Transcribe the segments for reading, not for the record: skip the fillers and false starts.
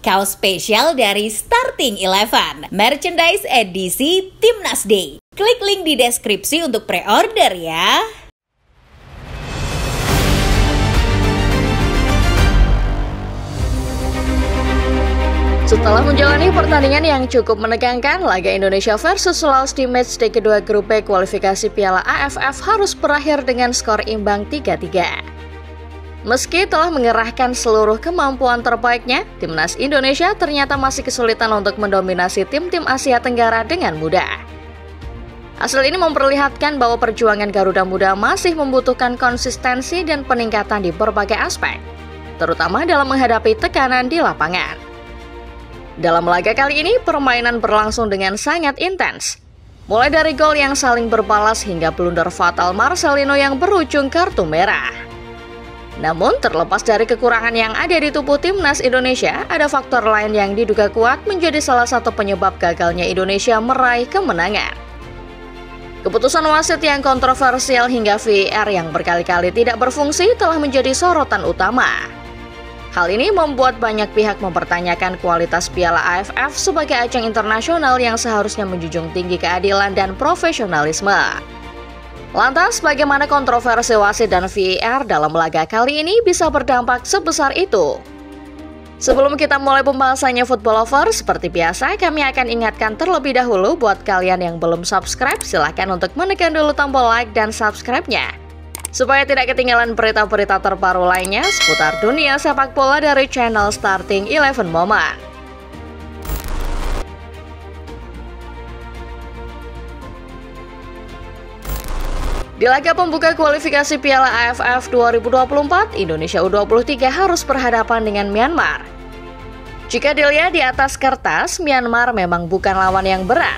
Kaos spesial dari Starting Eleven, merchandise edisi Timnas Day. Klik link di deskripsi untuk pre-order ya. Setelah menjalani pertandingan yang cukup menegangkan, laga Indonesia versus Laos di matchday kedua grup B kualifikasi Piala AFF harus berakhir dengan skor imbang 3-3. Meski telah mengerahkan seluruh kemampuan terbaiknya, Timnas Indonesia ternyata masih kesulitan untuk mendominasi tim-tim Asia Tenggara dengan mudah. Hasil ini memperlihatkan bahwa perjuangan Garuda Muda masih membutuhkan konsistensi dan peningkatan di berbagai aspek, terutama dalam menghadapi tekanan di lapangan. Dalam laga kali ini, permainan berlangsung dengan sangat intens. Mulai dari gol yang saling berbalas hingga blunder fatal Marcelino yang berujung kartu merah. Namun, terlepas dari kekurangan yang ada di tubuh Timnas Indonesia, ada faktor lain yang diduga kuat menjadi salah satu penyebab gagalnya Indonesia meraih kemenangan. Keputusan wasit yang kontroversial hingga VAR yang berkali-kali tidak berfungsi telah menjadi sorotan utama. Hal ini membuat banyak pihak mempertanyakan kualitas Piala AFF sebagai ajang internasional yang seharusnya menjunjung tinggi keadilan dan profesionalisme. Lantas, bagaimana kontroversi wasit dan VAR dalam laga kali ini bisa berdampak sebesar itu? Sebelum kita mulai pembahasannya Football Lover, seperti biasa kami akan ingatkan terlebih dahulu buat kalian yang belum subscribe, silahkan untuk menekan dulu tombol like dan subscribe-nya, supaya tidak ketinggalan berita-berita terbaru lainnya seputar dunia sepak bola dari channel Starting Eleven Moment. Di laga pembuka kualifikasi Piala AFF 2024, Indonesia U23 harus berhadapan dengan Myanmar. Jika dilihat di atas kertas, Myanmar memang bukan lawan yang berat,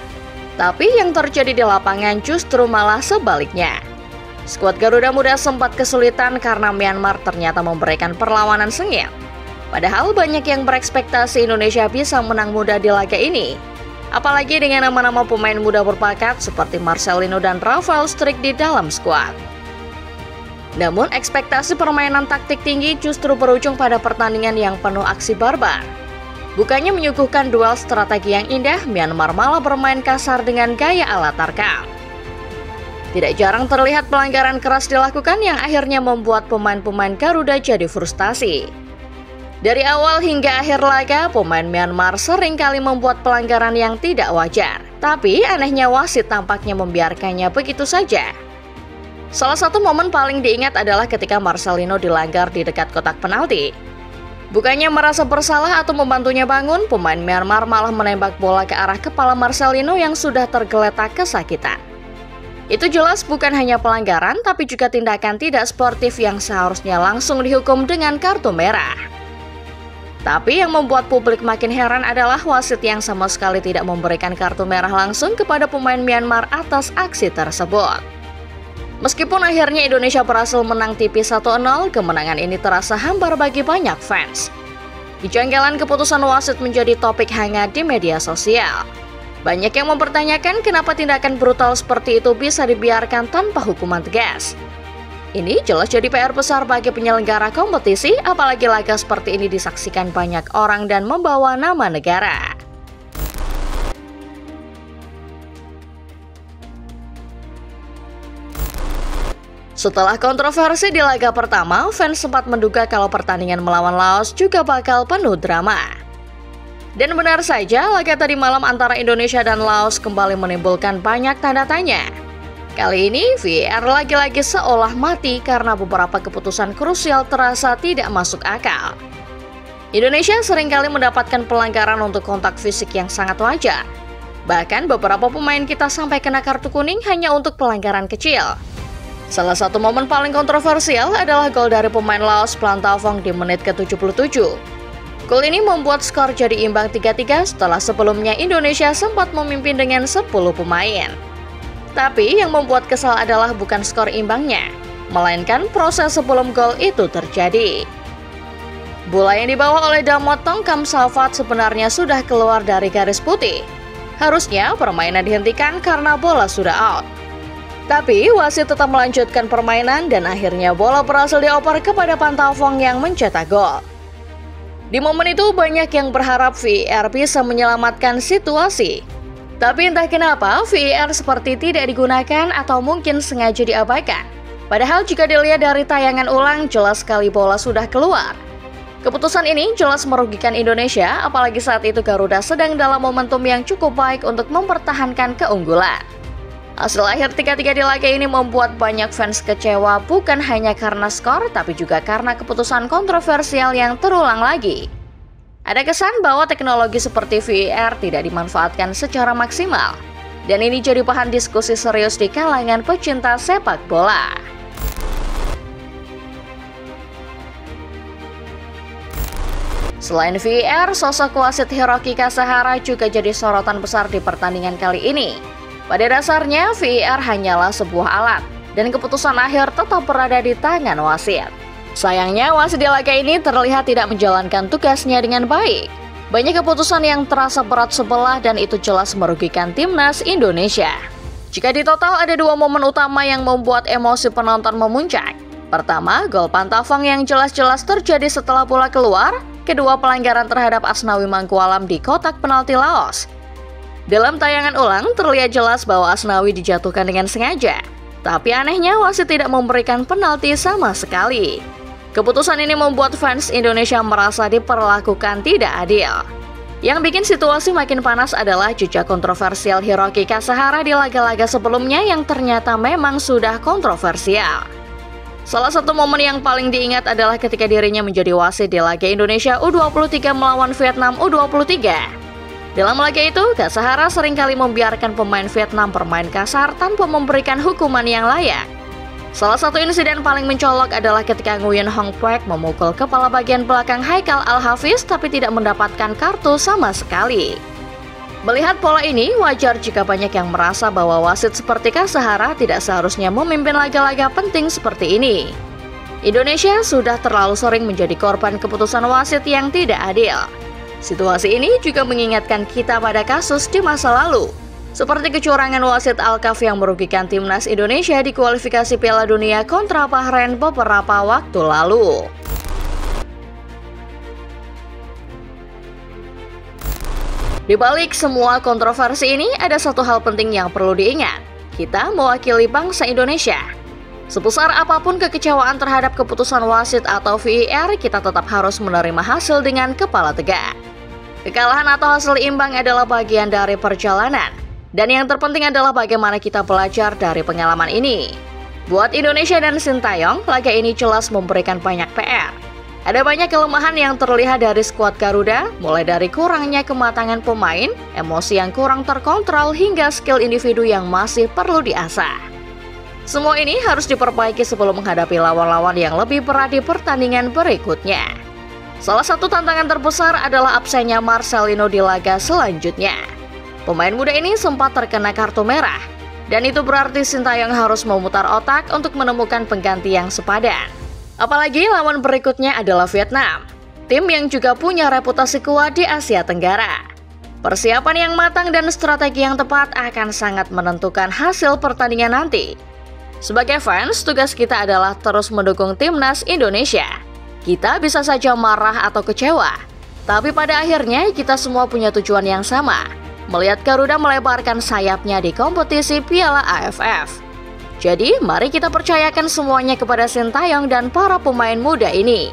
tapi yang terjadi di lapangan justru malah sebaliknya. Skuad Garuda Muda sempat kesulitan karena Myanmar ternyata memberikan perlawanan sengit. Padahal banyak yang berekspektasi Indonesia bisa menang mudah di laga ini. Apalagi dengan nama-nama pemain muda berbakat seperti Marcelino dan Rafael Struijk di dalam skuad. Namun ekspektasi permainan taktik tinggi justru berujung pada pertandingan yang penuh aksi barbar. Bukannya menyuguhkan duel strategi yang indah, Myanmar malah bermain kasar dengan gaya ala Tarkam. Tidak jarang terlihat pelanggaran keras dilakukan yang akhirnya membuat pemain-pemain Garuda jadi frustasi. Dari awal hingga akhir laga, pemain Myanmar seringkali membuat pelanggaran yang tidak wajar. Tapi anehnya wasit tampaknya membiarkannya begitu saja. Salah satu momen paling diingat adalah ketika Marcelino dilanggar di dekat kotak penalti. Bukannya merasa bersalah atau membantunya bangun, pemain Myanmar malah menembak bola ke arah kepala Marcelino yang sudah tergeletak kesakitan. Itu jelas bukan hanya pelanggaran, tapi juga tindakan tidak sportif yang seharusnya langsung dihukum dengan kartu merah. Tapi yang membuat publik makin heran adalah wasit yang sama sekali tidak memberikan kartu merah langsung kepada pemain Myanmar atas aksi tersebut. Meskipun akhirnya Indonesia berhasil menang tipis 1-0, kemenangan ini terasa hambar bagi banyak fans. Kejanggalan keputusan wasit menjadi topik hangat di media sosial. Banyak yang mempertanyakan kenapa tindakan brutal seperti itu bisa dibiarkan tanpa hukuman tegas. Ini jelas jadi PR besar bagi penyelenggara kompetisi, apalagi laga seperti ini disaksikan banyak orang dan membawa nama negara. Setelah kontroversi di laga pertama, fans sempat menduga kalau pertandingan melawan Laos juga bakal penuh drama. Dan benar saja, laga tadi malam antara Indonesia dan Laos kembali menimbulkan banyak tanda tanya. Kali ini, VAR lagi-lagi seolah mati karena beberapa keputusan krusial terasa tidak masuk akal. Indonesia seringkali mendapatkan pelanggaran untuk kontak fisik yang sangat wajar. Bahkan beberapa pemain kita sampai kena kartu kuning hanya untuk pelanggaran kecil. Salah satu momen paling kontroversial adalah gol dari pemain Laos Plantavong di menit ke-77. Gol ini membuat skor jadi imbang 3-3 setelah sebelumnya Indonesia sempat memimpin dengan 10 pemain. Tapi yang membuat kesal adalah bukan skor imbangnya, melainkan proses sebelum gol itu terjadi. Bola yang dibawa oleh Damotong Kamsalvat sebenarnya sudah keluar dari garis putih. Harusnya permainan dihentikan karena bola sudah out. Tapi wasit tetap melanjutkan permainan dan akhirnya bola berhasil dioper kepada Plantavong yang mencetak gol. Di momen itu banyak yang berharap VAR bisa menyelamatkan situasi. Tapi entah kenapa VAR seperti tidak digunakan atau mungkin sengaja diabaikan. Padahal jika dilihat dari tayangan ulang jelas sekali bola sudah keluar. Keputusan ini jelas merugikan Indonesia, apalagi saat itu Garuda sedang dalam momentum yang cukup baik untuk mempertahankan keunggulan. Hasil akhir 3-3 di laga ini membuat banyak fans kecewa bukan hanya karena skor, tapi juga karena keputusan kontroversial yang terulang lagi. Ada kesan bahwa teknologi seperti VAR tidak dimanfaatkan secara maksimal, dan ini jadi bahan diskusi serius di kalangan pecinta sepak bola. Selain VAR, sosok wasit Hiroki Kasahara juga jadi sorotan besar di pertandingan kali ini. Pada dasarnya, VAR hanyalah sebuah alat, dan keputusan akhir tetap berada di tangan wasit. Sayangnya, wasit di laga ini terlihat tidak menjalankan tugasnya dengan baik. Banyak keputusan yang terasa berat sebelah dan itu jelas merugikan timnas Indonesia. Jika di total ada dua momen utama yang membuat emosi penonton memuncak. Pertama, gol Pantafang yang jelas-jelas terjadi setelah bola keluar. Kedua, pelanggaran terhadap Asnawi Mangkualam di kotak penalti Laos. Dalam tayangan ulang, terlihat jelas bahwa Asnawi dijatuhkan dengan sengaja. Tapi anehnya, wasit tidak memberikan penalti sama sekali. Keputusan ini membuat fans Indonesia merasa diperlakukan tidak adil. Yang bikin situasi makin panas adalah jejak kontroversial Hiroki Kasahara di laga-laga sebelumnya yang ternyata memang sudah kontroversial. Salah satu momen yang paling diingat adalah ketika dirinya menjadi wasit di laga Indonesia U23 melawan Vietnam U23. Dalam laga itu, Kasahara seringkali membiarkan pemain Vietnam bermain kasar tanpa memberikan hukuman yang layak. Salah satu insiden paling mencolok adalah ketika Nguyen Hong Puek memukul kepala bagian belakang Haikal Al-Hafiz tapi tidak mendapatkan kartu sama sekali. Melihat pola ini, wajar jika banyak yang merasa bahwa wasit seperti Kasahara tidak seharusnya memimpin laga-laga penting seperti ini. Indonesia sudah terlalu sering menjadi korban keputusan wasit yang tidak adil. Situasi ini juga mengingatkan kita pada kasus di masa lalu, seperti kecurangan wasit Alkaf yang merugikan timnas Indonesia di kualifikasi Piala Dunia kontra Bahrain beberapa waktu lalu. Di balik semua kontroversi ini, ada satu hal penting yang perlu diingat. Kita mewakili bangsa Indonesia. Sebesar apapun kekecewaan terhadap keputusan wasit atau VAR, kita tetap harus menerima hasil dengan kepala tegak. Kekalahan atau hasil imbang adalah bagian dari perjalanan. Dan yang terpenting adalah bagaimana kita belajar dari pengalaman ini. Buat Indonesia dan Sintayong, laga ini jelas memberikan banyak PR. Ada banyak kelemahan yang terlihat dari skuad Garuda, mulai dari kurangnya kematangan pemain, emosi yang kurang terkontrol, hingga skill individu yang masih perlu diasah. Semua ini harus diperbaiki sebelum menghadapi lawan-lawan yang lebih berat di pertandingan berikutnya. Salah satu tantangan terbesar adalah absennya Marcelino di laga selanjutnya. Pemain muda ini sempat terkena kartu merah, dan itu berarti Sintayong harus memutar otak untuk menemukan pengganti yang sepadan. Apalagi lawan berikutnya adalah Vietnam, tim yang juga punya reputasi kuat di Asia Tenggara. Persiapan yang matang dan strategi yang tepat akan sangat menentukan hasil pertandingan nanti. Sebagai fans, tugas kita adalah terus mendukung timnas Indonesia. Kita bisa saja marah atau kecewa, tapi pada akhirnya kita semua punya tujuan yang sama, melihat Garuda melebarkan sayapnya di kompetisi Piala AFF. Jadi, mari kita percayakan semuanya kepada Sintayong dan para pemain muda ini.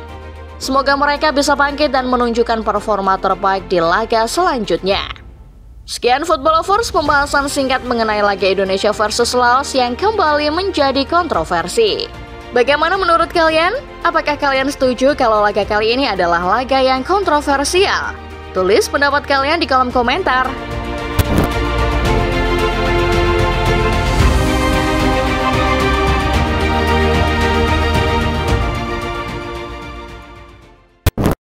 Semoga mereka bisa bangkit dan menunjukkan performa terbaik di laga selanjutnya. Sekian Football Lovers, pembahasan singkat mengenai laga Indonesia versus Laos yang kembali menjadi kontroversi. Bagaimana menurut kalian? Apakah kalian setuju kalau laga kali ini adalah laga yang kontroversial? Tulis pendapat kalian di kolom komentar.